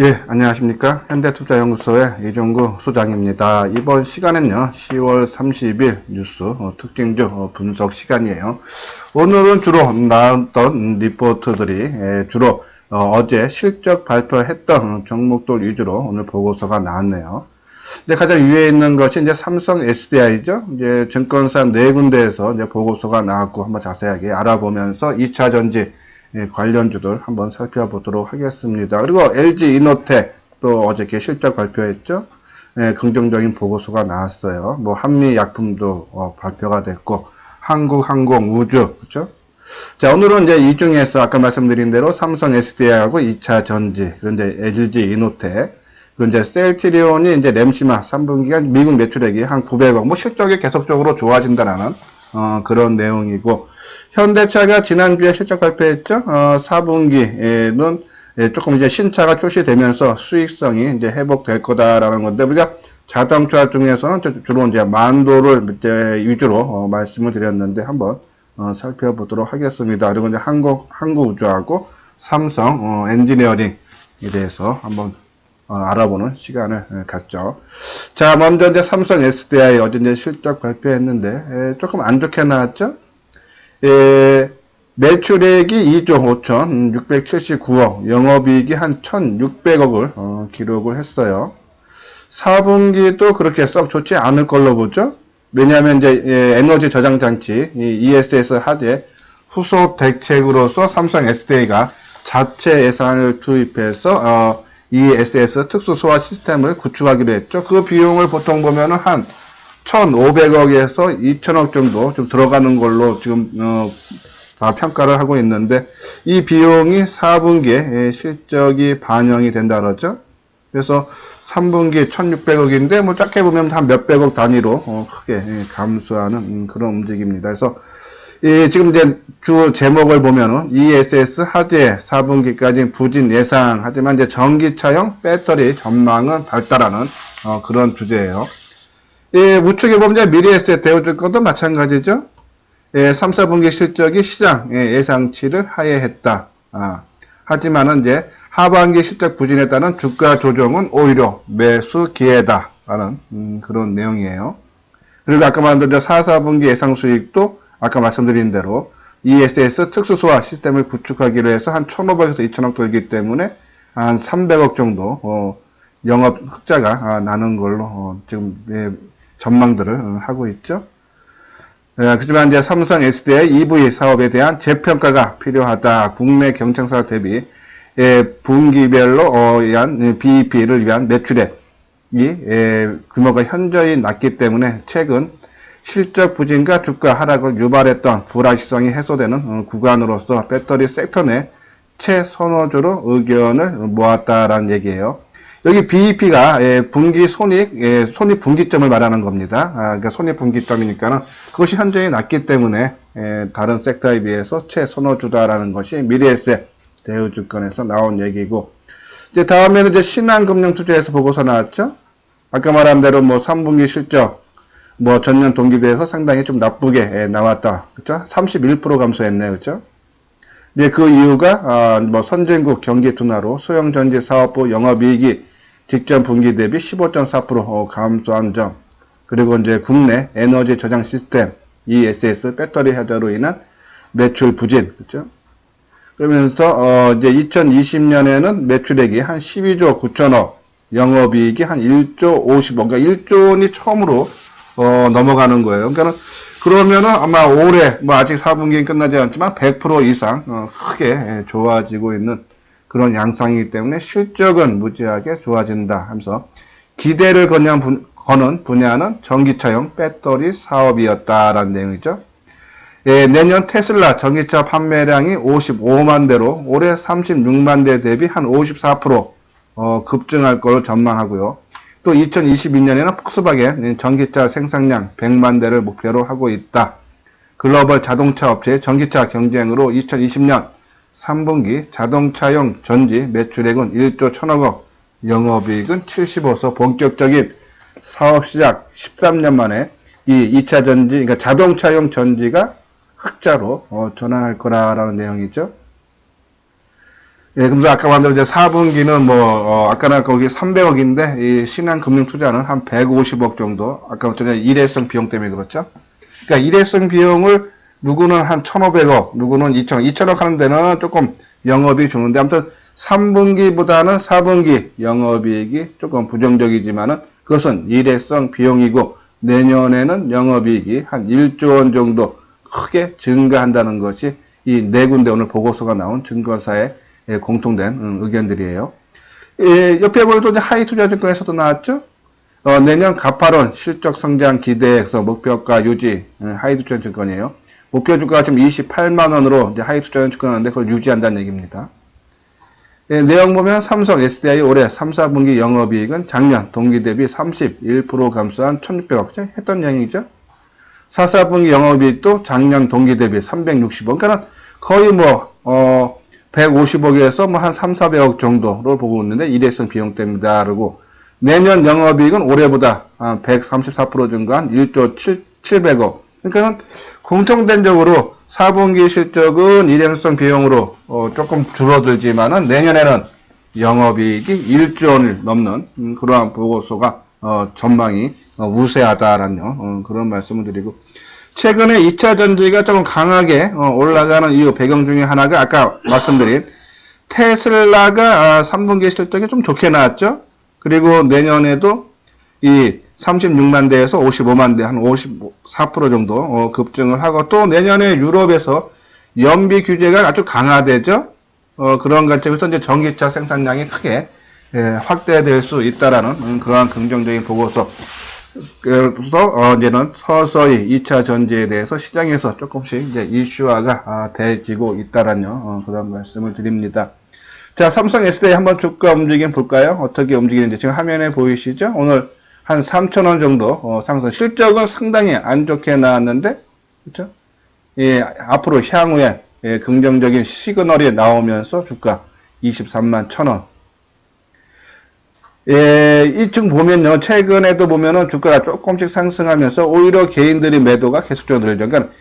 예, 안녕하십니까. 현대투자연구소의 이종구 소장입니다. 이번 시간은요, 10월 30일 뉴스 특징주 분석 시간이에요. 오늘은 주로 나왔던 리포트들이 주로 어제 실적 발표했던 종목들 위주로 오늘 보고서가 나왔네요. 근데 가장 위에 있는 것이 이제 삼성 SDI죠. 이제 증권사 네 군데에서 이제 보고서가 나왔고 한번 자세하게 알아보면서 2차 전지 관련주들 한번 살펴보도록 하겠습니다. 그리고 LG 이노텍 또 어저께 실적 발표했죠. 긍정적인 보고서가 나왔어요. 뭐 한미약품도 발표가 됐고 한국항공우주 그렇죠. 자, 오늘은 이제 이 중에서 아까 말씀드린 대로 삼성 SDI하고 2차 전지, 그런데 LG 이노텍, 그리고 이제 셀트리온이 이제 램시마 3분기가 미국 매출액이 한 900억, 뭐 실적이 계속적으로 좋아진다라는 그런 내용이고, 현대차가 지난주에 실적 발표했죠. 4분기에는 조금 이제 신차가 출시되면서 수익성이 이제 회복될 거다라는 건데, 우리가 자동차 중에서는 주로 이제 만도를 이제 위주로 말씀을 드렸는데 한번 살펴보도록 하겠습니다. 그리고 이제 한국우주하고 삼성 엔지니어링에 대해서 한번 알아보는 시간을 갖죠. 자, 먼저 이제 삼성 SDI 어제 이제 실적 발표했는데 조금 안 좋게 나왔죠. 매출액이 2조 5,679억, 영업이익이 한 1,600억을 기록을 했어요. 4분기도 그렇게 썩 좋지 않을 걸로 보죠. 왜냐하면 이제 에너지 저장 장치 ESS 하재 후속 대책으로서 삼성 SDI가 자체 예산을 투입해서 ESS 특수 소화 시스템을 구축하기로 했죠. 그 비용을 보통 보면은 한 1,500억에서 2,000억 정도 좀 들어가는 걸로 지금 평가를 하고 있는데, 이 비용이 4분기에 실적이 반영이 된다 그러죠. 그래서 3분기 1,600억인데 뭐 작게 보면 한 몇백억 단위로 크게 감소하는 그런 움직임입니다. 그래서 지금 이제 주 제목을 보면은 ESS 화재 4분기까지 부진 예상, 하지만 이제 전기차용 배터리 전망은 밝다라는 그런 주제예요. 우측에 보면 미래에셋 대우증권도 마찬가지죠. 3, 4분기 실적이 시장 예상치를 하회했다. 하지만은 이제 하반기 실적 부진에 따른 주가 조정은 오히려 매수 기회다라는 그런 내용이에요. 그리고 아까 말한 4, 4분기 예상 수익도 아까 말씀드린 대로 ESS 특수소화 시스템을 구축하기로 해서 한 1,500에서 2,000억 들기 때문에 한 300억 정도 영업 흑자가 나는 걸로 지금 전망들을 하고 있죠. 그렇지만 이제 삼성 SDI EV 사업에 대한 재평가가 필요하다. 국내 경쟁사 대비 분기별로 위한 BEP를 위한 매출액이 규모가 현저히 낮기 때문에 최근 실적 부진과 주가 하락을 유발했던 불확실성이 해소되는 구간으로서 배터리 섹터 내 최선호주로 의견을 모았다라는 얘기예요. 여기 BEP가 분기 손익 분기점을 말하는 겁니다. 그러니까 손익 분기점이니까는 그것이 현저히 낮기 때문에 다른 섹터에 비해서 최선호주다라는 것이 미래에셋 대우증권에서 나온 얘기고, 이제 다음에는 이제 신한금융투자에서 보고서 나왔죠. 아까 말한 대로 뭐 3분기 실적 뭐 전년 동기 비해서 상당히 좀 나쁘게 나왔다. 그렇죠? 31% 감소했네요. 그렇죠? 네, 그 이유가 뭐 선진국 경기 둔화로 소형전지 사업부 영업이익이 직전 분기 대비 15.4% 감소한 점, 그리고 이제 국내 에너지 저장 시스템 ESS 배터리 하자로 인한 매출 부진, 그렇죠? 그러면서 이제 2020년에는 매출액이 한 12조 9천억, 영업이익이 한 1조 50억, 그러니까 1조 원이 처음으로 넘어가는 거예요. 그러면은 아마 올해 뭐 아직 4분기는 끝나지 않지만 100% 이상 크게 좋아지고 있는 그런 양상이기 때문에 실적은 무지하게 좋아진다 하면서 기대를 거는 분야는 전기차용 배터리 사업이었다라는 내용이죠. 내년 테슬라 전기차 판매량이 55만 대로 올해 36만 대 대비 한 54% 급증할 것으로 전망하고요. 또 2022년에는 폭스바겐 전기차 생산량 100만 대를 목표로 하고 있다. 글로벌 자동차 업체의 전기차 경쟁으로 2020년 3분기 자동차용 전지 매출액은 1조 1,000억, 영업이익은 75서 본격적인 사업 시작 13년 만에 이 2차 전지, 그러니까 자동차용 전지가 흑자로 전환할 거라는 내용이죠. 예, 그래서 아까 말한 대로 이제 4분기는 아까는 거기 300억인데, 이 신한금융투자는 한 150억 정도. 아까 전에 일회성 비용 때문에 그렇죠? 그러니까 일회성 비용을 누구는 한 1,500억, 누구는 2,000억, 2,000억 하는 데는 조금 영업이 주는데, 아무튼 3분기보다는 4분기 영업이익이 조금 부정적이지만은 그것은 일회성 비용이고, 내년에는 영업이익이 한 1조 원 정도 크게 증가한다는 것이 이 네 군데 오늘 보고서가 나온 증권사의 공통된 의견들이에요. 옆에 보면 또 하이투자증권에서도 나왔죠. 내년 가파른 실적 성장 기대에서 목표가 유지, 하이투자증권이에요. 목표 주가가 지금 28만 원으로 이제 하이투자증권 하는데 그걸 유지한다는 얘기입니다. 내용 보면 삼성 SDI 올해 3, 4분기 영업이익은 작년 동기 대비 31% 감소한 1,600억 했던 얘기죠. 4, 4분기 영업이익도 작년 동기 대비 360억. 그러니까 거의 150억에서 한 3, 400억 정도를 보고 있는데 일회성 비용 때문이다. 그러고 내년 영업이익은 올해보다 134% 증가한 1조 700억. 그러니까 공통된적으로 4분기 실적은 일회성 비용으로 조금 줄어들지만은 내년에는 영업이익이 1조 원을 넘는 그러한 보고서가 전망이 우세하다라는 그런 말씀을 드리고, 최근에 2차 전지가 조금 강하게 올라가는 이유 배경 중에 하나가 아까 말씀드린 테슬라가 3분기 실적이 좀 좋게 나왔죠. 그리고 내년에도 이 36만 대에서 55만 대, 한 54% 정도 급증을 하고, 또 내년에 유럽에서 연비 규제가 아주 강화되죠. 그런 관점에서 이제 전기차 생산량이 크게 확대될 수 있다라는 그러한 긍정적인 보고서. 그래서 이제는 서서히 2차 전지에 대해서 시장에서 조금씩 이제 이슈화가 되지고 있다라는 그런 말씀을 드립니다. 자, 삼성 SDI 한번 주가 움직임 볼까요? 어떻게 움직이는지 지금 화면에 보이시죠? 오늘 한 3,000원 정도 상승. 실적은 상당히 안 좋게 나왔는데, 그렇죠? 예, 앞으로 향후에 긍정적인 시그널이 나오면서 주가 23만 1,000원. 예, 이쯤 보면요, 최근에도 보면은 주가가 조금씩 상승하면서 오히려 개인들이 매도가 계속적으로 늘죠. 그러니까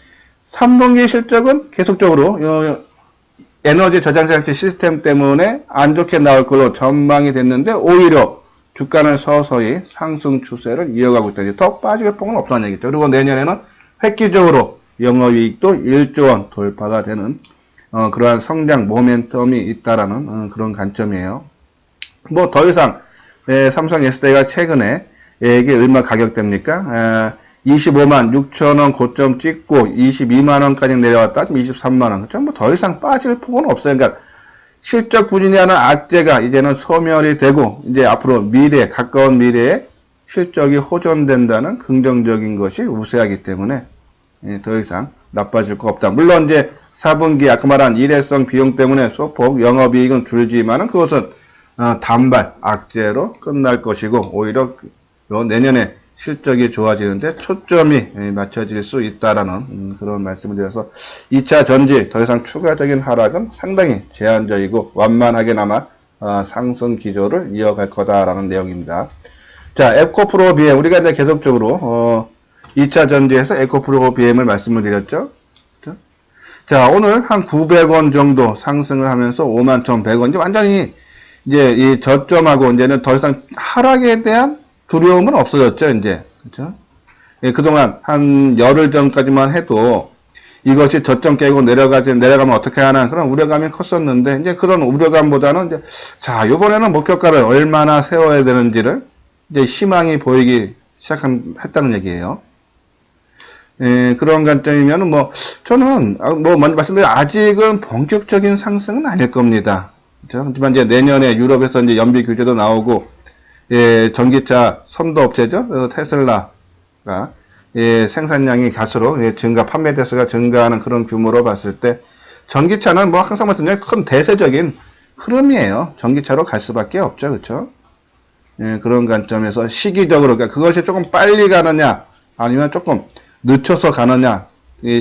3분기 실적은 계속적으로 에너지 저장장치 시스템 때문에 안 좋게 나올 걸로 전망이 됐는데, 오히려 주가는 서서히 상승 추세를 이어가고 있다. 더 빠질 폭은 없다는 얘기죠. 그리고 내년에는 획기적으로 영업이익도 1조 원 돌파가 되는 그러한 성장 모멘텀이 있다라는 그런 관점이에요. 뭐 더 이상 삼성 SDI가 최근에 이게 얼마 가격대입니까? 25만 6천 원 고점 찍고 22만 원까지 내려왔다. 지금 23만 원. 그렇죠? 뭐 더 이상 빠질 폭은 없어요. 그러니까 실적 부진이 하는 악재가 이제는 소멸이 되고, 이제 앞으로 가까운 미래에 실적이 호전된다는 긍정적인 것이 우세하기 때문에 더 이상 나빠질 거 없다. 물론 이제 4분기 아까 말한 일회성 비용 때문에 소폭 영업이익은 줄지만은 그것은 단발 악재로 끝날 것이고, 오히려 내년에 실적이 좋아지는데 초점이 맞춰질 수 있다라는 그런 말씀을 드려서 2차 전지 더 이상 추가적인 하락은 상당히 제한적이고 완만하게나마 상승 기조를 이어갈 거다라는 내용입니다. 자, 에코프로 BM 우리가 이제 계속적으로 2차 전지에서 에코프로 BM을 말씀을 드렸죠. 자, 오늘 한 900원 정도 상승을 하면서 51,100원, 완전히 이제 이 저점하고 이제는 더 이상 하락에 대한 두려움은 없어졌죠, 이제. 그렇죠? 예, 그동안 한 열흘 전까지만 해도 이것이 저점 깨고 내려가면 어떻게 하나 그런 우려감이 컸었는데, 이제 그런 우려감보다는 이제, 자, 요번에는 목표가를 얼마나 세워야 되는지를 이제 희망이 보이기 했다는 얘기예요. 예, 그런 관점이면은 저는, 먼저 말씀드린 아직은 본격적인 상승은 아닐 겁니다. 그렇죠? 하지만 이제 내년에 유럽에서 이제 연비 규제도 나오고, 예, 전기차 선도 업체죠. 테슬라가 생산량이 갈수록 판매 대수가 증가하는 그런 규모로 봤을 때 전기차는 항상 말씀드린 큰 대세적인 흐름이에요. 전기차로 갈 수밖에 없죠. 그렇죠? 예, 그런 관점에서 시기적으로, 그러니까 그것이 조금 빨리 가느냐 아니면 조금 늦춰서 가느냐,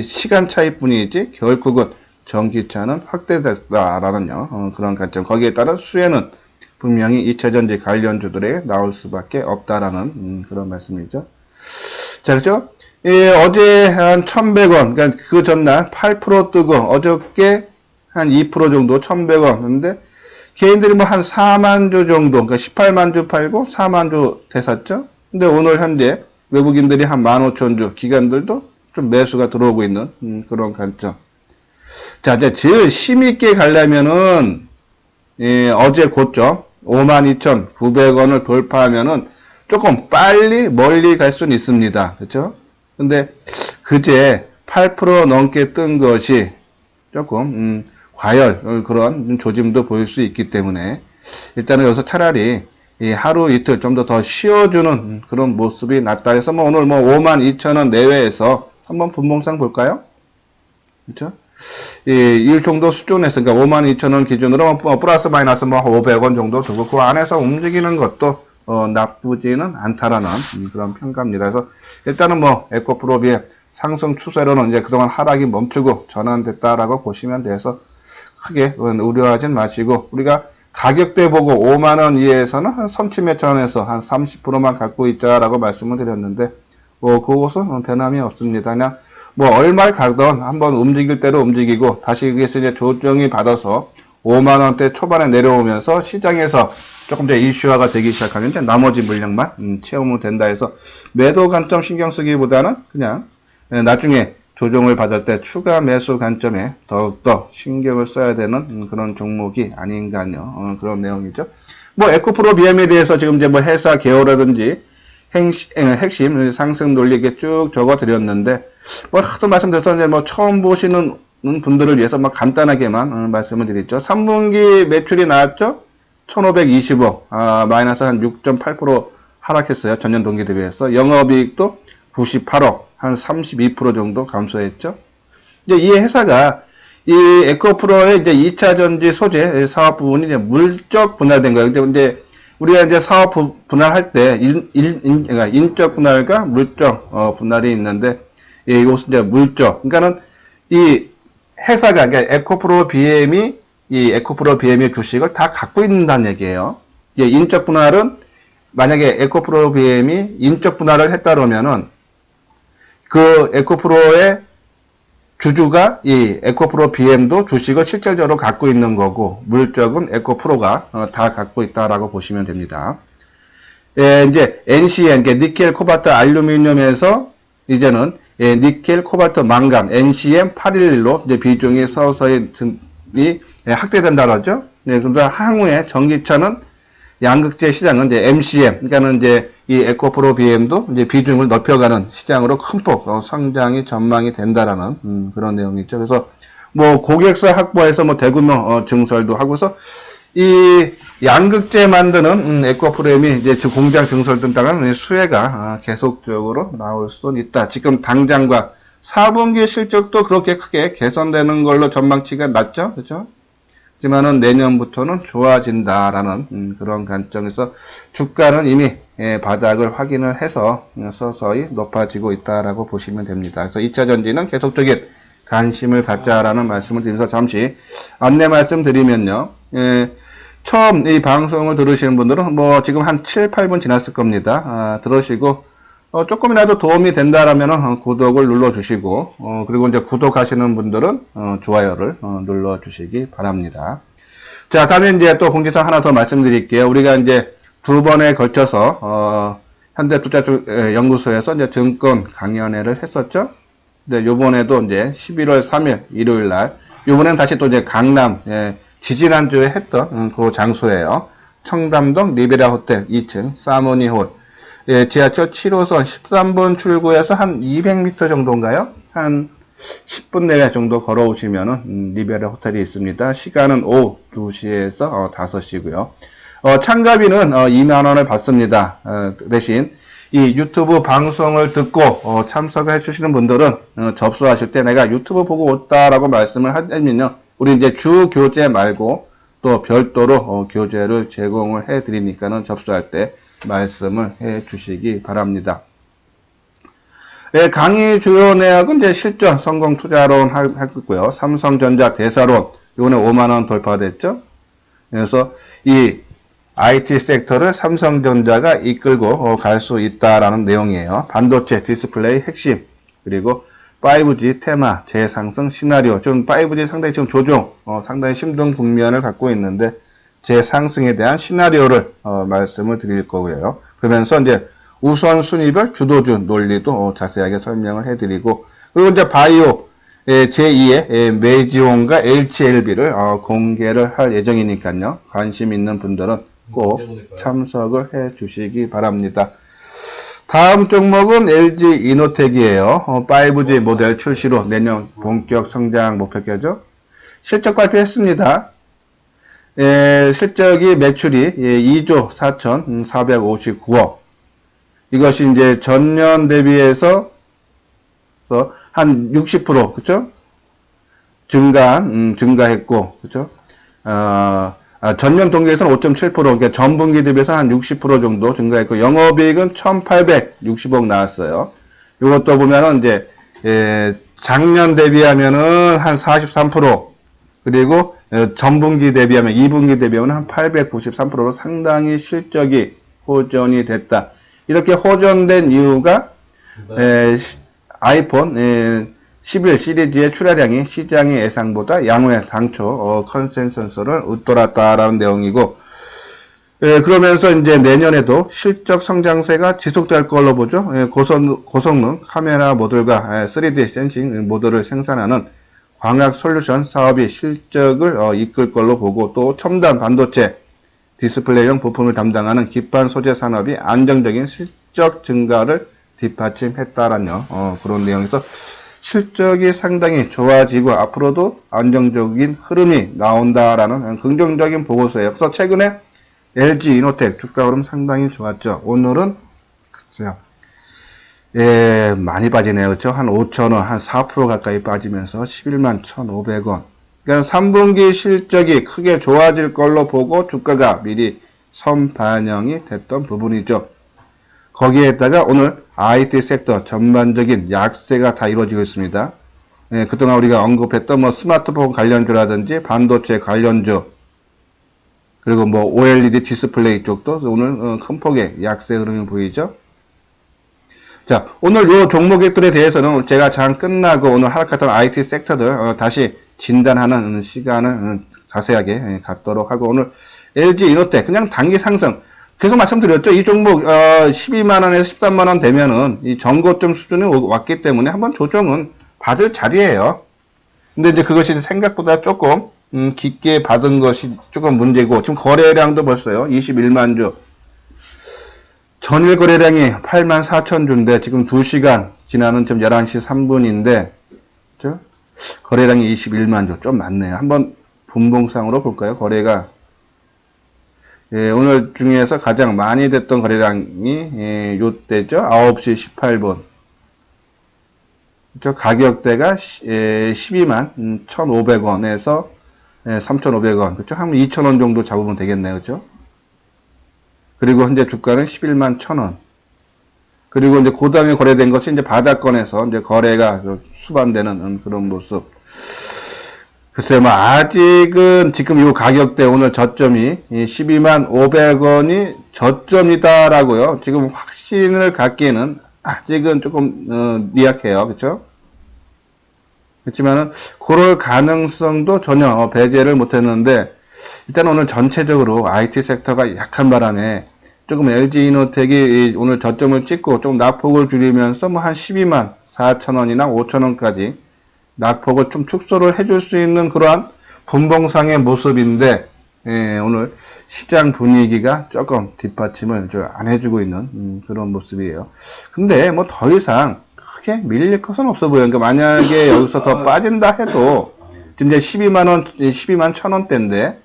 시간 차이뿐이지 결국은 전기차는 확대됐다라는 그런 관점. 거기에 따라 수혜는 분명히 2차전지 관련주들에 나올 수밖에 없다라는 그런 말씀이죠. 자, 그죠? 어제 한 1,100원, 그러니까 그 전날 8% 뜨고 어저께 한 2% 정도 1,100원. 근데 개인들이 뭐 한 4만 주 정도, 그러니까 18만 주 팔고 4만 주 되샀죠? 근데 오늘 현재 외국인들이 한 15,000주, 기관들도 좀 매수가 들어오고 있는 그런 관점. 자, 이제 제일 힘있게 가려면은, 어제 고점 52,900원을 돌파하면은 조금 빨리 멀리 갈 수는 있습니다. 그렇죠? 근데 그제 8% 넘게 뜬 것이 조금 과열 그런 조짐도 보일 수 있기 때문에 일단은 여기서 차라리 이 하루 이틀 좀 더 쉬어주는 그런 모습이 낫다 해서 뭐 오늘 뭐 52,000원 내외에서 한번 분봉상 볼까요? 그렇죠? 이 정도 수준에서 그러니까 52,000원 기준으로 플러스 마이너스 뭐 500원 정도 두고 그 안에서 움직이는 것도 나쁘지는 않다라는 그런 평가입니다. 그래서 일단은 뭐 에코프로비의 상승 추세로는 이제 그동안 하락이 멈추고 전환됐다라고 보시면 돼서 크게 우려하진 마시고 우리가 가격대 보고 5만원 이하에서는 한 선침매천에서 한 30%만 갖고 있자라고 말씀을 드렸는데 그것은 변함이 없습니다. 그냥 뭐 얼마를 가던 한번 움직일 대로 움직이고 다시 그게서 이제 조정이 받아서 5만원대 초반에 내려오면서 시장에서 조금 더 이슈화가 되기 시작하면 이제 나머지 물량만 채우면 된다 해서 매도 관점 신경 쓰기보다는 그냥 나중에 조정을 받을 때 추가 매수 관점에 더욱더 신경을 써야 되는 그런 종목이 아닌가요. 그런 내용이죠. 뭐 에코프로 BM에 대해서 지금 이제 뭐 회사 개요라든지 핵심 상승 논리 이렇게 쭉 적어 드렸는데 뭐 하도 말씀드려서 이제 뭐 처음 보시는 분들을 위해서 막 간단하게만 말씀을 드렸죠. 3분기 매출이 나왔죠. 1520억, 마이너스 한 6.8% 하락했어요. 전년 동기 대비해서. 영업이익도 98억, 한 32% 정도 감소했죠. 이제 이 회사가 이 에코프로의 이제 2차 전지 소재 사업 부분이 이제 물적 분할된 거예요. 이제 우리가 이제 사업 분할할 때 그러니까 인적 분할과 물적 분할이 있는데 이것은 이제 물적. 그러니까는 이 회사가 그러니까 에코프로 BM이 이 에코프로 BM의 주식을 다 갖고 있다는 얘기예요. 인적 분할은 만약에 에코프로 BM이 인적 분할을 했다 그러면은 그 에코프로의 주주가 이 에코프로 BM도 주식을 실질적으로 갖고 있는 거고 물적은 에코프로가 다 갖고 있다라고 보시면 됩니다. 이제 NCM, 니켈, 코발트, 알루미늄에서 이제는 니켈, 코발트, 망간, NCM 811로 이제 비중이 서서히 확대된다고 하죠. 네, 그래서 향후에 전기차는 양극재 시장은 이제 MCM, 그러니까는 이제 이 에코프로 BM도 이제 비중을 높여가는 시장으로 큰 폭 성장이 전망이 된다라는 그런 내용이죠. 그래서 뭐 고객사 확보해서 뭐 대규모 증설도 하고서 이 양극재 만드는 에코프로엠이 이제 공장 증설 등 따른 수혜가 계속적으로 나올 수 있다. 지금 당장과 4분기 실적도 그렇게 크게 개선되는 걸로 전망치가 낮죠. 그렇죠? 하지만은 내년부터는 좋아진다라는 그런 관점에서 주가는 이미 바닥을 확인을 해서 서서히 높아지고 있다라고 보시면 됩니다. 그래서 2차 전지는 계속적인 관심을 갖자라는 말씀을 드리면서 잠시 안내 말씀드리면요. 처음 이 방송을 들으시는 분들은 뭐 지금 한 7, 8분 지났을 겁니다. 들으시고 조금이라도 도움이 된다라면 구독을 눌러주시고 그리고 이제 구독하시는 분들은 좋아요를 눌러주시기 바랍니다. 자, 다음에 이제 또 공지사항 하나 더 말씀드릴게요. 우리가 이제 두 번에 걸쳐서 현대투자연구소에서 이제 증권 강연회를 했었죠. 네, 요번에도 이제 11월 3일 일요일 날 요번엔 다시 또 이제 강남 지지난주에 했던 그 장소예요. 청담동 리베라 호텔 2층 사모니홀. 지하철 7호선 13번 출구에서 한 200m 정도인가요? 한 10분 내외 정도 걸어오시면은 리베라 호텔이 있습니다. 시간은 오후 2시에서 5시고요. 참가비는 2만원을 받습니다. 대신 이 유튜브 방송을 듣고 참석해 주시는 분들은 접수하실 때 내가 유튜브 보고 왔다라고 말씀을 하면요. 우리 이제 주 교재 말고 또 별도로 교재를 제공을 해 드리니까는 접수할 때 말씀을 해 주시기 바랍니다. 강의 주요 내역은 이제 실전 성공 투자론 하고요. 삼성전자 대사론 이번에 5만원 돌파됐죠. 그래서 이 IT 섹터를 삼성전자가 이끌고 갈 수 있다라는 내용이에요. 반도체 디스플레이 핵심 그리고 5G 테마 재상승 시나리오. 좀 5G 상당히 지금 조종 상당히 심동 국면을 갖고 있는데 제 상승에 대한 시나리오를 말씀을 드릴 거고요. 그러면서 이제 우선순위별 주도주 논리도 자세하게 설명을 해드리고, 그리고 이제 바이오 제2의 메지온과 HLB를 공개를 할 예정이니까요. 관심 있는 분들은 꼭 참석을 해 주시기 바랍니다. 다음 종목은 LG 이노텍이에요. 5G 모델 출시로 내년 본격 성장 목표죠. 실적 발표했습니다. 실적이 매출이 2조 4,459억. 이것이 이제 전년 대비해서 한 60%, 그쵸? 증가했고, 그쵸? 전년 동기에서는 5.7%, 그러니까 전분기 대비해서 한 60% 정도 증가했고, 영업이익은 1,860억 나왔어요. 이것도 보면은 이제, 작년 대비하면은 한 43%, 그리고 전분기 대비하면, 2분기 대비하면 한 893%로 상당히 실적이 호전이 됐다. 이렇게 호전된 이유가, 아이폰 11 시리즈의 출하량이 시장의 예상보다 양호해 당초 컨센서스를 웃돌았다라는 내용이고, 그러면서 이제 내년에도 실적 성장세가 지속될 걸로 보죠. 고성능 카메라 모듈과 3D 센싱 모듈을 생산하는 광학 솔루션 사업이 실적을 이끌 걸로 보고, 또 첨단 반도체 디스플레이용 부품을 담당하는 기판 소재 산업이 안정적인 실적 증가를 뒷받침했다라는 그런 내용에서 실적이 상당히 좋아지고 앞으로도 안정적인 흐름이 나온다라는 긍정적인 보고서예요. 그래서 최근에 LG 이노텍 주가 흐름 상당히 좋았죠. 오늘은 글쎄요, 많이 빠지네요. 그렇죠? 한 5,000원, 한 4% 가까이 빠지면서 11만 1,500원. 그러니까 3분기 실적이 크게 좋아질 걸로 보고 주가가 미리 선반영이 됐던 부분이죠. 거기에다가 오늘 IT 섹터 전반적인 약세가 다 이루어지고 있습니다. 그동안 우리가 언급했던 뭐 스마트폰 관련주라든지 반도체 관련주, 그리고 뭐 OLED 디스플레이 쪽도 오늘 큰 폭의 약세 흐름이 보이죠. 자, 오늘 요 종목들에 대해서는 제가 장 끝나고 오늘 하락했던 IT 섹터들 다시 진단하는 시간을 자세하게 갖도록 하고, 오늘 LG 이노텍 그냥 단기 상승 계속 말씀드렸죠. 이 종목 12만원에서 13만원 되면은 이 전고점 수준에 왔기 때문에 한번 조정은 받을 자리예요. 근데 이제 그것이 생각보다 조금 깊게 받은 것이 조금 문제고, 지금 거래량도 벌써요 21만 주, 전일 거래량이 8만 4천 주인데 지금 2시간 지나는 지금 11시 3분인데 그렇죠? 거래량이 21만 주, 좀 많네요. 한번 분봉상으로 볼까요? 거래가 오늘 중에서 가장 많이 됐던 거래량이 요때죠. 9시 18분. 그렇죠? 가격대가 12만 1,500원에서 3,500원. 그렇죠? 한 2,000원 정도 잡으면 되겠네요. 그렇죠? 그리고 현재 주가는 11만 1,000원. 그리고 이제 고당에 거래된 것이 이제 바닥권에서 이제 거래가 수반되는 그런 모습. 글쎄요, 뭐, 아직은 지금 이 가격대 오늘 저점이 12만 500원이 저점이다라고요. 지금 확신을 갖기에는 아직은 조금, 미약해요. 그쵸? 그렇지만은, 그럴 가능성도 전혀 배제를 못했는데, 일단 오늘 전체적으로 IT 섹터가 약한 바람에 조금 LG 이노텍이 오늘 저점을 찍고 좀 낙폭을 줄이면서 뭐 한 12만 4천원이나 5천원까지 낙폭을 좀 축소를 해줄 수 있는 그러한 분봉상의 모습인데, 오늘 시장 분위기가 조금 뒷받침을 안 해주고 있는 그런 모습이에요. 근데 뭐 더 이상 크게 밀릴 것은 없어 보여요. 그러니까 만약에 여기서 더 빠진다 해도 지금 이제 12만원, 12만 1,000원대인데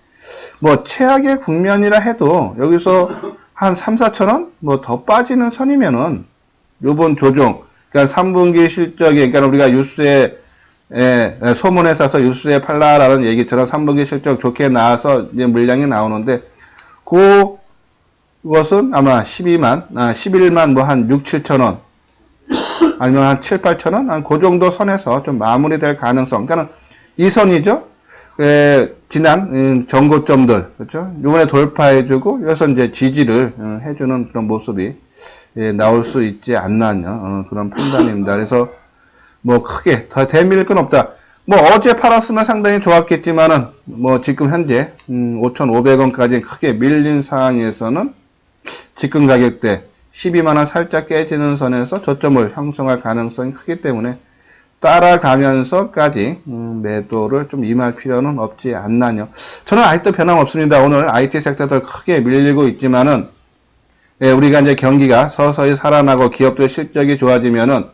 뭐 최악의 국면이라 해도 여기서 한 3, 4천원 뭐 더 빠지는 선이면은 요번 조정, 그러니까 3분기 실적이, 그러니까 우리가 뉴스에 소문에 싸서 뉴스에 팔라라는 얘기처럼 3분기 실적 좋게 나와서 이제 물량이 나오는데, 그것은 아마 11만 뭐 한 6, 7천원, 아니면 한 7, 8천원? 한 그 정도 선에서 좀 마무리될 가능성. 그러니까 이 선이죠. 지난 전고점들, 그렇죠? 이번에 돌파해주고, 여기서 이제 지지를 해주는 그런 모습이 나올 수 있지 않나, 그런 판단입니다. 그래서 뭐 크게 더 대밀 건 없다. 뭐 어제 팔았으면 상당히 좋았겠지만은 뭐 지금 현재 5,500원까지 크게 밀린 상황에서는 지금 가격대 12만원 살짝 깨지는 선에서 저점을 형성할 가능성이 크기 때문에 따라가면서까지 매도를 좀 임할 필요는 없지 않나요. 저는 아직도 변함없습니다. 오늘 IT 섹터들 크게 밀리고 있지만은 우리가 이제 경기가 서서히 살아나고 기업들 실적이 좋아지면은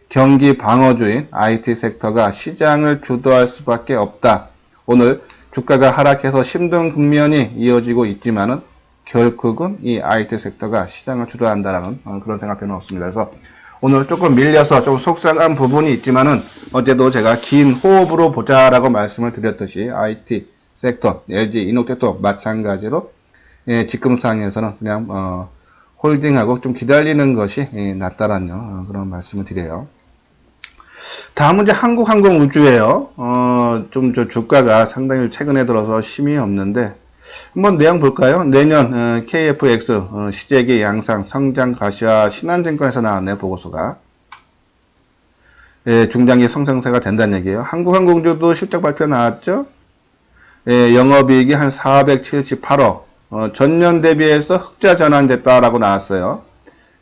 경기 방어주인 IT 섹터가 시장을 주도할 수밖에 없다. 오늘 주가가 하락해서 힘든 국면이 이어지고 있지만은 결국은 이 IT 섹터가 시장을 주도한다라는 그런 생각 변함 없습니다. 그래서 오늘 조금 밀려서 좀 속상한 부분이 있지만은 어제도 제가 긴 호흡으로 보자라고 말씀을 드렸듯이 IT 섹터, LG 이노텍도 마찬가지로 지금 상황에서는 그냥 홀딩하고 좀 기다리는 것이 낫다라는 그런 말씀을 드려요. 다음은 이제 한국항공우주예요. 좀 저 주가가 상당히 최근에 들어서 힘이 없는데 한번 내용 볼까요? 내년 KFX 시재기 양상 성장 가시화 신한증권에서 나왔네요. 보고서가. 중장기 성장세가 된다는 얘기예요. 한국항공우주도 실적 발표 나왔죠? 영업이익이 한 478억. 전년 대비해서 흑자 전환됐다라고 나왔어요.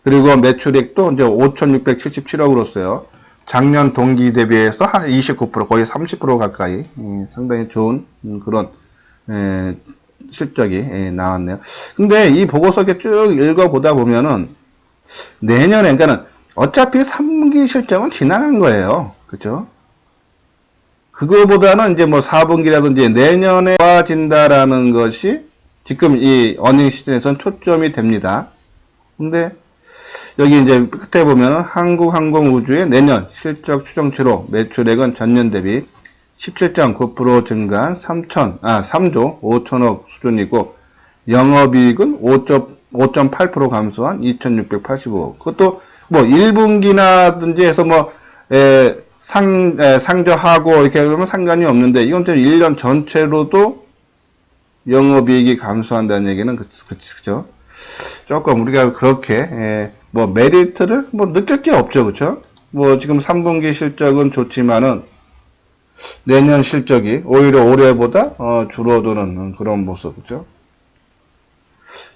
그리고 매출액도 이제 5,677억으로서요. 작년 동기 대비해서 한 29%, 거의 30% 가까이 상당히 좋은 그런 실적이 나왔네요. 근데 이 보고서 쭉 읽어보다 보면은 내년에, 그러니까는 어차피 3분기 실적은 지나간 거예요. 그죠? 그거보다는 이제 뭐 4분기라든지 내년에 좋아진다라는 것이 지금 이 어닝 시즌에선 초점이 됩니다. 근데 여기 이제 끝에 보면 한국항공우주의 내년 실적 추정치로 매출액은 전년 대비 17.9% 증가한 3조 5천억 수준이고 영업이익은 5.8% 감소한 2,685억. 그것도 뭐 1분기나든지 해서 뭐 상저하고 이렇게 하면 상관이 없는데 이건 또 1년 전체로도 영업이익이 감소한다는 얘기는 그죠? 조금 우리가 그렇게 뭐 메리트를 뭐 느낄 게 없죠, 그렇죠? 뭐 지금 3분기 실적은 좋지만은 내년 실적이 오히려 올해보다 줄어드는 그런 모습, 그렇죠?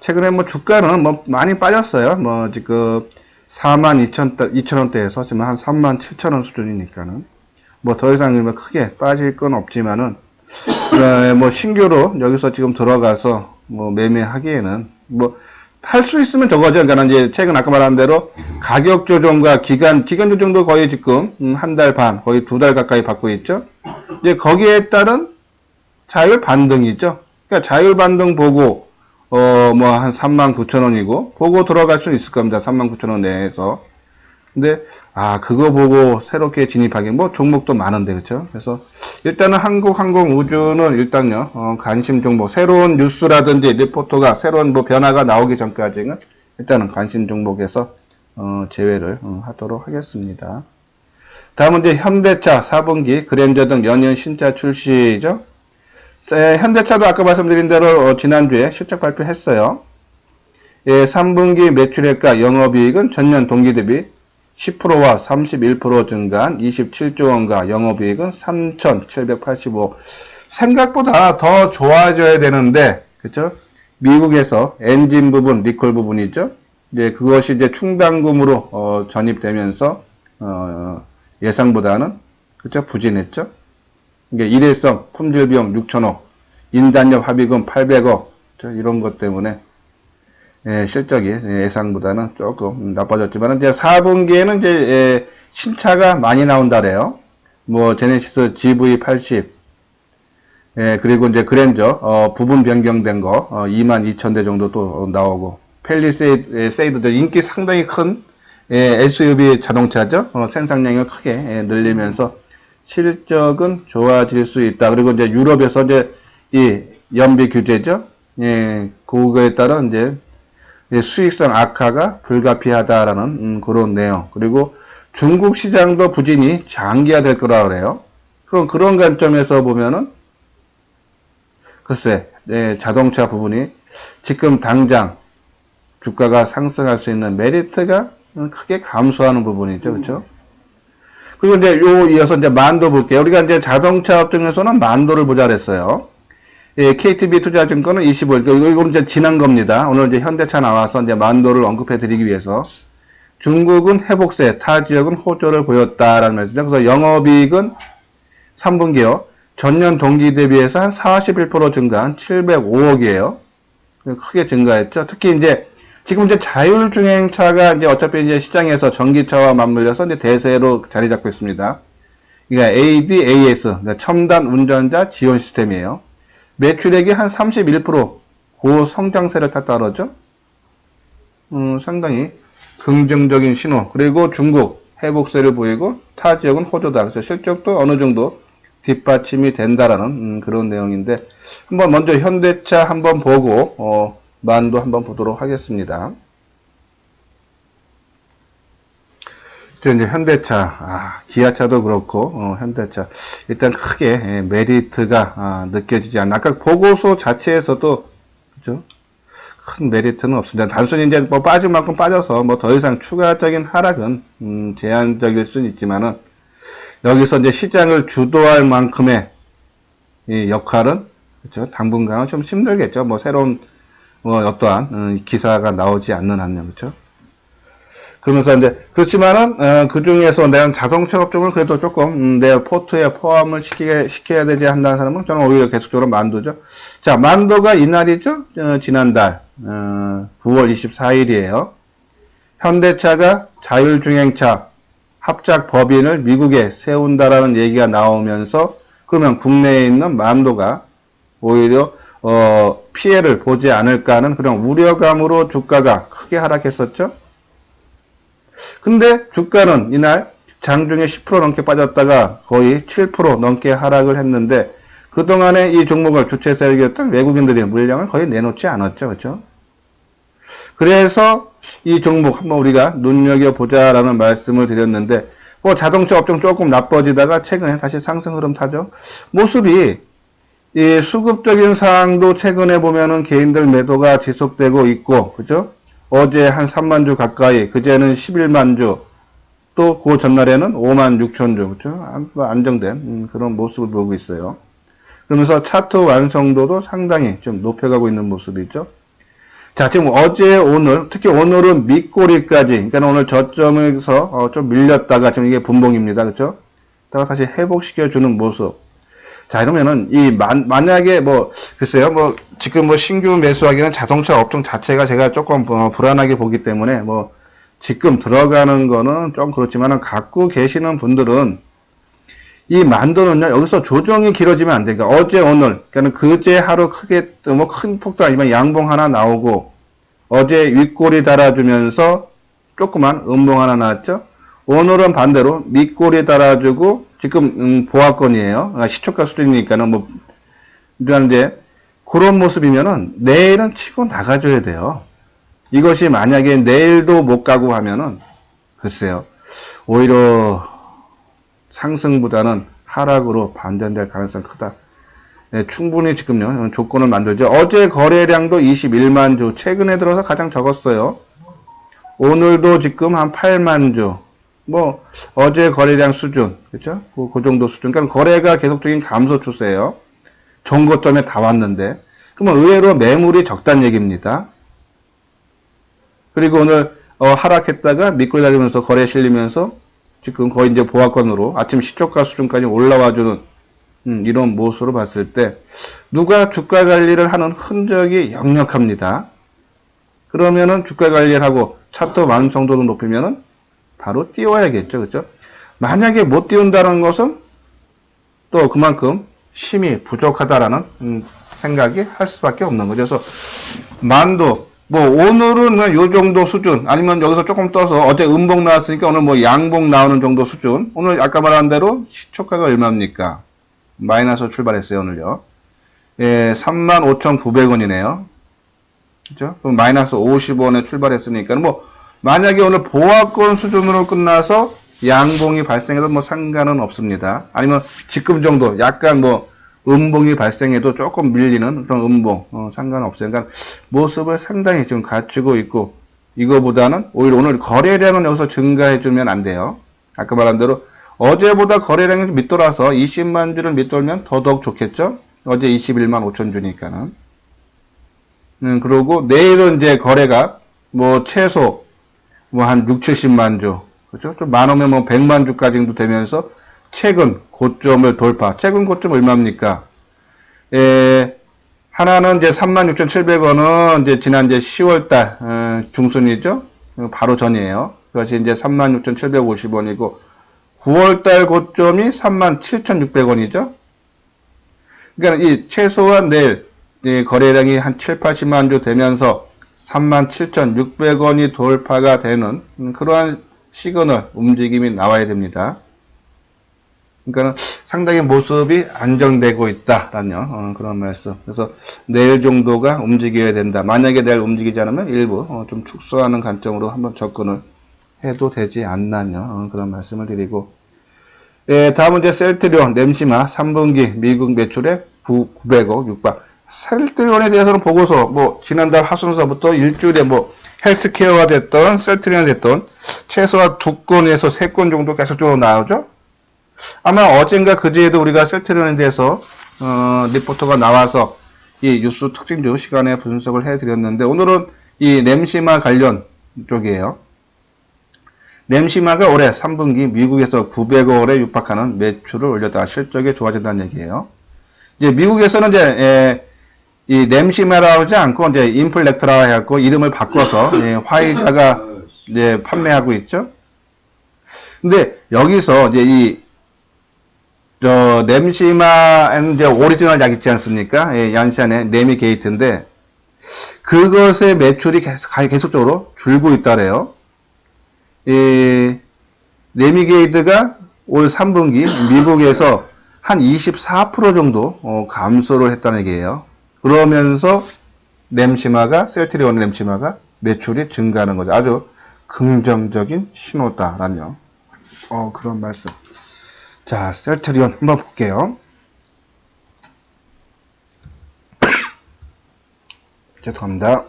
최근에 뭐 주가는 뭐 많이 빠졌어요. 뭐 지금 42,000원대에서 지금 한 37,000원 수준이니까는 뭐 더 이상 크게 빠질 건 없지만은 뭐 신규로 여기서 지금 들어가서 뭐 매매하기에는 뭐 할 수 있으면 저거죠. 그러니까 이제 최근 아까 말한 대로 가격 조정과 기간 조정도 거의 지금 한 달 반, 거의 2달 가까이 받고 있죠. 이제 거기에 따른 자율 반등이죠. 그러니까 자율 반등 보고 뭐 한 39,000원이고 보고 들어갈 수 있을 겁니다. 39,000원 내에서. 근데 그거 보고 새롭게 진입하기 뭐 종목도 많은데 그렇죠? 그래서 일단은 한국항공우주는 일단요 관심 종목 새로운 뉴스라든지 리포터가 새로운 뭐 변화가 나오기 전까지는 일단은 관심 종목에서 제외를 하도록 하겠습니다. 다음은 이제 현대차 4분기 그랜저 등 연이은 신차 출시죠. 현대차도 아까 말씀드린 대로 지난주에 실적 발표했어요. 3분기 매출액과 영업이익은 전년 동기 대비 10%와 31% 증가한 27조 원과 영업이익은 3,785. 생각보다 더 좋아져야 되는데, 그쵸? 미국에서 엔진 부분, 리콜 부분이죠. 이제 그것이 이제 충당금으로 전입되면서 예상보다는 그쵸? 부진했죠. 이게 일회성 품질 비용 6천억, 인단력 합의금 800억, 이런 것 때문에 실적이 예상보다는 조금 나빠졌지만 이제 4분기에는 이제 신차가 많이 나온다래요. 뭐 제네시스 GV80 그리고 이제 그랜저 부분 변경된 거 22,000대 정도 또 나오고 펠리세이드 인기 상당히 큰 SUV 자동차죠. 생산량을 크게 늘리면서 실적은 좋아질 수 있다. 그리고 이제 유럽에서 이제 이 연비 규제죠. 그거에 따라 이제 수익성 악화가 불가피하다라는 그런 내용. 그리고 중국 시장도 부진이 장기화될 거라 그래요. 그럼 그런 관점에서 보면은 글쎄 자동차 부분이 지금 당장 주가가 상승할 수 있는 메리트가 크게 감소하는 부분이죠, 그렇죠? 그리고 이제 이어서 이제 만도 볼게요. 우리가 이제 자동차 업종에서는 만도를 보자 그랬어요. 예, KTB 투자증권은 25일. 이건 이제 지난 겁니다. 오늘 이제 현대차 나와서 이제 만도를 언급해 드리기 위해서. 중국은 회복세, 타 지역은 호조를 보였다라는 말씀이죠. 그래서 영업이익은 3분기요. 전년 동기 대비해서 한 41% 증가한 705억이에요. 크게 증가했죠. 특히 이제 지금 이제 자율주행차가 이제 어차피 이제 시장에서 전기차와 맞물려서 이제 대세로 자리 잡고 있습니다. 그러니까 ADAS, 그러니까 첨단 운전자 지원 시스템이에요. 매출액이 한 31% 고성장세를 탔다 그러죠. 상당히 긍정적인 신호. 그리고 중국 회복세를 보이고 타 지역은 호조다. 그래서 실적도 어느 정도 뒷받침이 된다라는 그런 내용인데 한번 먼저 현대차 한번 보고 만도 한번 보도록 하겠습니다. 이제 현대차, 기아차도 그렇고 현대차 일단 크게 메리트가 느껴지지 않나. 아까 보고서 자체에서도 그죠? 큰 메리트는 없습니다. 단순히 이제 뭐 빠진 만큼 빠져서 뭐 더 이상 추가적인 하락은 제한적일 수는 있지만은 여기서 이제 시장을 주도할 만큼의 이 역할은 그렇죠? 당분간은 좀 힘들겠죠. 뭐 새로운 어떠한 기사가 나오지 않는 한요, 그렇죠? 그러면서 이제 그렇지만은 그 중에서 내가 자동차 업종을 그래도 조금 내 포트에 포함을 시켜야 되지 한다는 사람은 저는 오히려 계속적으로 만도죠. 자, 만도가 이날이죠. 지난달 9월 24일이에요. 현대차가 자율주행차 합작 법인을 미국에 세운다라는 얘기가 나오면서 그러면 국내에 있는 만도가 오히려 피해를 보지 않을까 하는 그런 우려감으로 주가가 크게 하락했었죠. 근데 주가는 이날 장중에 10% 넘게 빠졌다가 거의 7% 넘게 하락을 했는데 그동안에 이 종목을 주체해서 이겼던 외국인들이 물량을 거의 내놓지 않았죠. 그렇죠? 그래서 이 종목 한번 우리가 눈여겨보자라는 말씀을 드렸는데 뭐 자동차 업종 조금 나빠지다가 최근에 다시 상승 흐름 타죠. 모습이 이 수급적인 상황도 최근에 보면은 개인들 매도가 지속되고 있고 그죠? 어제 한 3만 주 가까이, 그제는 11만 주, 또 그 전날에는 5만 6천 주, 그죠? 안정된 그런 모습을 보고 있어요. 그러면서 차트 완성도도 상당히 좀 높여가고 있는 모습이죠. 자, 지금 어제, 오늘, 특히 오늘은 밑꼬리까지, 그러니까 오늘 저점에서 좀 밀렸다가 지금 이게 분봉입니다. 그죠? 다가 다시 회복시켜주는 모습. 자, 이러면은, 만약에 글쎄요, 지금 신규 매수하기는 자동차 업종 자체가 제가 조금 불안하게 보기 때문에, 지금 들어가는 거는 좀 그렇지만은, 갖고 계시는 분들은, 이 만도는요, 여기서 조정이 길어지면 안 돼요. 그러니까 어제, 오늘, 그러니까 그제 하루 크게, 큰 폭도 아니지만 양봉 하나 나오고, 어제 윗꼬리 달아주면서, 조그만 음봉 하나 나왔죠? 오늘은 반대로 밑꼬리 달아주고, 지금 보합권이에요. 시초가 수준이니까는 이제 그런 모습이면은 내일은 치고 나가줘야 돼요. 이것이 만약에 내일도 못 가고 하면은 글쎄요. 오히려 상승보다는 하락으로 반전될 가능성이 크다. 네, 충분히 지금요. 조건을 만들죠. 어제 거래량도 21만 주. 최근에 들어서 가장 적었어요. 오늘도 지금 한 8만 주. 어제 거래량 수준, 그죠? 그 정도 수준. 그러니까 거래가 계속적인 감소 추세예요. 정고점에 다 왔는데. 그러면 의외로 매물이 적다는 얘기입니다. 그리고 오늘, 하락했다가 밑꼬리 달리면서 거래 실리면서 지금 거의 이제 보합권으로 아침 시초가 수준까지 올라와주는, 이런 모습으로 봤을 때, 누가 주가 관리를 하는 흔적이 역력합니다. 그러면은 주가 관리를 하고 차트 완성도를 높이면은 바로 띄워야겠죠. 그죠? 만약에 못 띄운다는 것은 또 그만큼 힘이 부족하다라는 생각이 할 수밖에 없는 거죠. 그래서 만도 오늘은 요 정도 수준 아니면 여기서 조금 떠서 어제 음봉 나왔으니까 오늘 양봉 나오는 정도 수준. 오늘 아까 말한 대로 시초가가 얼마입니까? 마이너스로 출발했어요. 오늘요. 예, 35,900원이네요. 그죠? 그럼 마이너스 50원에 출발했으니까 만약에 오늘 보합권 수준으로 끝나서 양봉이 발생해도 상관은 없습니다. 아니면 지금 정도 약간 음봉이 발생해도 조금 밀리는 그런 음봉 상관없어요. 그러니까 모습을 상당히 지금 갖추고 있고 이거보다는 오히려 오늘 거래량은 여기서 증가해주면 안 돼요. 아까 말한 대로 어제보다 거래량이 좀 밑돌아서 20만 주를 밑돌면 더더욱 좋겠죠? 어제 21만 5천 주니까는. 그러고 내일은 이제 거래가 뭐 최소 뭐 한 6, 70만 주. 그죠? 좀 많으면 뭐 100만 주까지도 되면서 최근 고점을 돌파. 최근 고점 얼마입니까? 하나는 이제 36,700원은 이제 지난 이제 10월달 중순이죠. 바로 전이에요. 그것이 이제 36,750원이고 9월달 고점이 37,600원이죠. 그러니까 이 최소한 내일 거래량이 한 7, 80만 주 되면서 37,600원이 돌파가 되는 그러한 시그널 움직임이 나와야 됩니다. 그러니까 상당히 모습이 안정되고 있다라는 그런 말씀. 그래서 내일 정도가 움직여야 된다. 만약에 내일 움직이지 않으면 일부 좀 축소하는 관점으로 한번 접근을 해도 되지 않나요? 그런 말씀을 드리고. 다음은 이제 셀트리온, 램시마 3분기 미국 매출액 900억 육박. 셀트리온에 대해서는 보고서 뭐 지난달 하순서부터 일주일에 뭐 헬스케어가 됐던 셀트리온이 됐던 최소한 2건에서 3건 정도 계속적으로 나오죠. 아마 어젠가 그제에도 우리가 셀트리온에 대해서 리포터가 나와서 이 뉴스 특징주 시간에 분석을 해드렸는데 오늘은 이 램시마 관련 쪽이에요. 램시마가 올해 3분기 미국에서 900억 원에 육박하는 매출을 올렸다. 실적이 좋아진다는 얘기예요. 이제 미국에서는 이제 이 램시마라고 하지 않고 이제 인플렉트라 해갖고 이름을 바꿔서 화이자가 이제 판매하고 있죠. 근데 여기서 이제 램시마는 이제 오리지널 약 있지 않습니까? 얀시안의 레미게이트인데 그것의 매출이 계속적으로 줄고 있다래요. 이 레미게이트가 올 3분기 미국에서 한 24% 정도 감소를 했다는 얘기예요. 그러면서 램시마가 셀트리온 램시마가 매출이 증가하는 거죠. 아주 긍정적인 신호다라는 그런 말씀. 자, 셀트리온 한번 볼게요. 죄송합니다.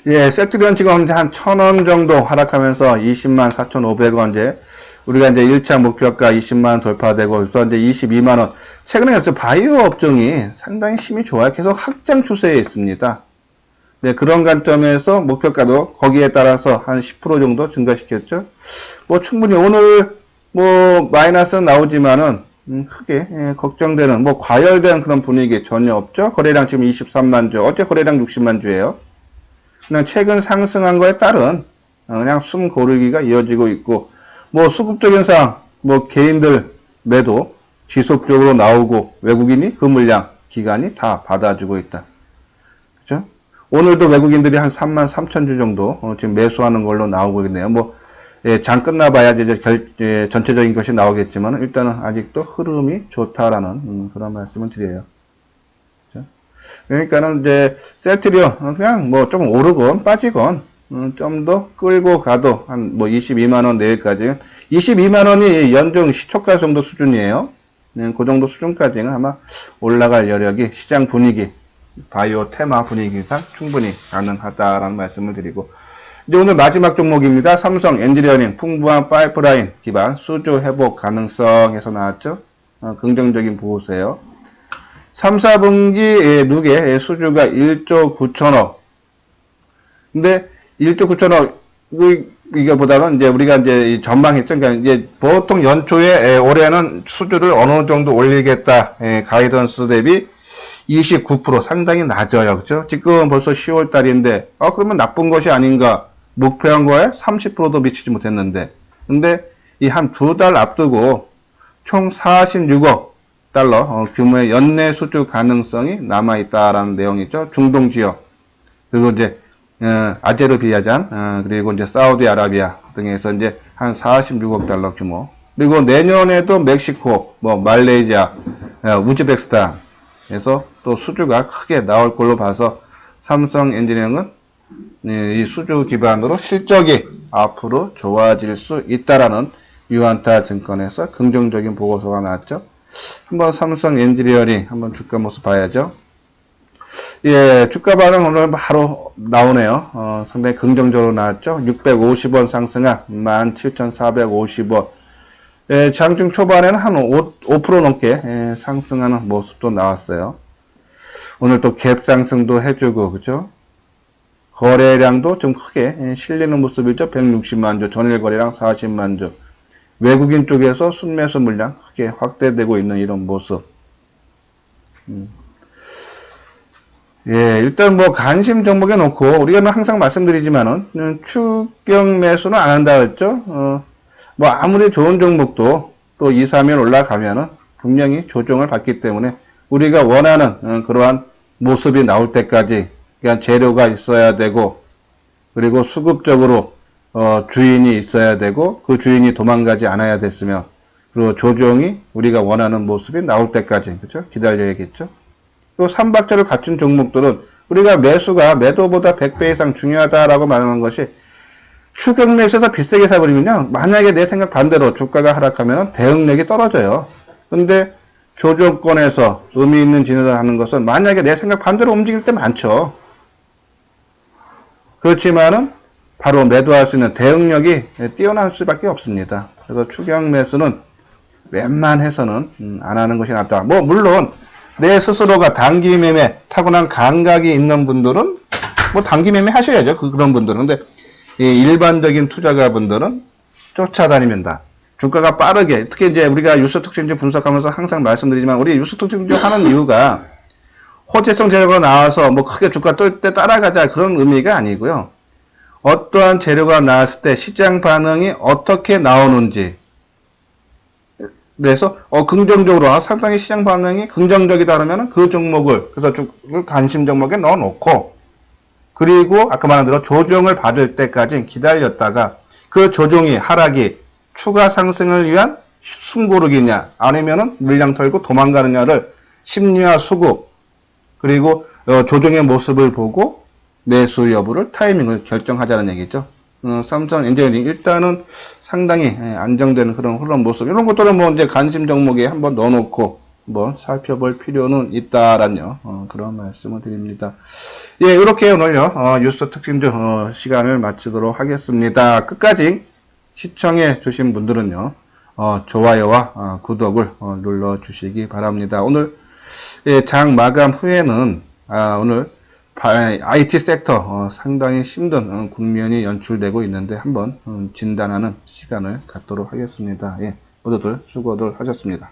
예, 셀트리온 지금 한 1,000원 정도 하락하면서 204,500원 이제 우리가 이제 1차 목표가 20만원 돌파되고 그래서 이제 22만원. 최근에 바이오 업종이 상당히 힘이 좋아요. 계속 확장 추세에 있습니다. 네, 그런 관점에서 목표가도 거기에 따라서 한 10% 정도 증가시켰죠. 뭐 충분히 오늘 뭐 마이너스는 나오지만은 크게 걱정되는 뭐 과열된 그런 분위기 전혀 없죠. 거래량 지금 23만 주, 어제 거래량 60만 주예요. 그냥 최근 상승한 거에 따른 그냥 숨 고르기가 이어지고 있고 뭐 수급적인 상황, 뭐 개인들 매도 지속적으로 나오고 외국인이 그 물량 기간이 다 받아주고 있다. 그죠? 오늘도 외국인들이 한 3만 3천 주 정도 지금 매수하는 걸로 나오고 있네요. 뭐 장 끝나봐야 이제 전체적인 것이 나오겠지만 일단은 아직도 흐름이 좋다라는 그런 말씀을 드려요. 그죠? 그러니까는 이제 셀트리온 그냥 뭐 좀 오르건 빠지건 좀 더 끌고 가도 한 뭐 22만원 내일까지 22만원이 연중 시초가 정도 수준이에요. 그 정도 수준까지는 아마 올라갈 여력이 시장 분위기 바이오 테마 분위기상 충분히 가능하다라는 말씀을 드리고 이제 오늘 마지막 종목입니다. 삼성 엔지니어링 풍부한 파이프라인 기반 수주 회복 가능성에서 나왔죠. 긍정적인 보고서예요. 3, 4분기 누계 수주가 1조 9천억. 근데 1조 9천억 이거보다는 이제 우리가 이제 전망했죠. 그러니까 이제 보통 연초에 올해는 수주를 어느 정도 올리겠다 가이던스 대비 29% 상당히 낮아요. 그죠? 지금 벌써 10월 달인데 그러면 나쁜 것이 아닌가? 목표한 거에 30%도 미치지 못했는데 근데 이 한 2달 앞두고 총 46억 달러 규모의 연내 수주 가능성이 남아있다라는 내용이죠. 중동 지역 그리고 이제 아제르바이잔 그리고 이제 사우디아라비아 등에서 이제 한 46억 달러 규모 그리고 내년에도 멕시코 뭐 말레이시아 우즈베키스탄에서 또 수주가 크게 나올 걸로 봐서 삼성 엔지니어링은 이 수주 기반으로 실적이 앞으로 좋아질 수 있다라는 유안타 증권에서 긍정적인 보고서가 나왔죠. 한번 삼성 엔지니어링 한번 주가 모습 봐야죠. 예, 주가 반응 오늘 바로 나오네요. 상당히 긍정적으로 나왔죠. 650원 상승한 17,450원. 예, 장중 초반에는 한 5% 넘게 상승하는 모습도 나왔어요. 오늘 또 갭 상승도 해주고, 그죠? 거래량도 좀 크게 실리는 모습이죠. 160만 주, 전일 거래량 40만 주. 외국인 쪽에서 순매수 물량 크게 확대되고 있는 이런 모습. 예, 일단 뭐 관심 종목에 놓고 우리가 항상 말씀드리지만은 추격 매수는 안 한다 그랬죠. 뭐 아무리 좋은 종목도 또 2, 3일 올라가면은 분명히 조정을 받기 때문에 우리가 원하는 그러한 모습이 나올 때까지 그냥 재료가 있어야 되고 그리고 수급적으로 주인이 있어야 되고 그 주인이 도망가지 않아야 됐으면 그리고 조정이 우리가 원하는 모습이 나올 때까지 그렇죠? 기다려야겠죠. 또 3박자를 갖춘 종목들은 우리가 매수가 매도보다 100배 이상 중요하다라고 말하는 것이 추격 매수에서 비싸게 사버리면요. 만약에 내 생각 반대로 주가가 하락하면 대응력이 떨어져요. 근데 조정권에서 의미 있는 진행을 하는 것은 만약에 내 생각 반대로 움직일 때 많죠. 그렇지만은 바로 매도할 수 있는 대응력이 뛰어날 수밖에 없습니다. 그래서 추격 매수는 웬만해서는 안 하는 것이 낫다. 뭐 물론 내 스스로가 단기 매매 타고난 감각이 있는 분들은 뭐 단기 매매 하셔야죠. 그런 분들은. 근데 일반적인 투자가분들은 쫓아다니면다. 주가가 빠르게 특히 이제 우리가 뉴스 특징주 분석하면서 항상 말씀드리지만 우리 뉴스 특징주 하는 이유가 호재성 재료가 나와서 뭐 크게 주가 뜰 때 따라가자 그런 의미가 아니고요. 어떠한 재료가 나왔을 때 시장 반응이 어떻게 나오는지 그래서 긍정적으로 상당히 시장 반응이 긍정적이다 그러면 그 종목을 그래서 관심 종목에 넣어 놓고 그리고 아까 말한 대로 조정을 받을 때까지 기다렸다가 그 조정이 하락이 추가 상승을 위한 숨고르기냐 아니면은 물량 털고 도망가느냐를 심리와 수급 그리고 조정의 모습을 보고 매수 여부를 타이밍을 결정하자는 얘기죠. 삼성 엔지니어링 일단은 상당히 안정되는 그런 흐름 모습 이런 것들은 뭐 이제 관심 종목에 한번 넣어놓고 한번 살펴볼 필요는 있다라는 그런 말씀을 드립니다. 예, 이렇게 오늘요 뉴스 특징주 시간을 마치도록 하겠습니다. 끝까지 시청해 주신 분들은요 좋아요와 구독을 눌러 주시기 바랍니다. 오늘 장 마감 후에는 오늘 IT 섹터 상당히 힘든 국면이 연출되고 있는데 한번 진단하는 시간을 갖도록 하겠습니다. 예, 모두들 수고들 하셨습니다.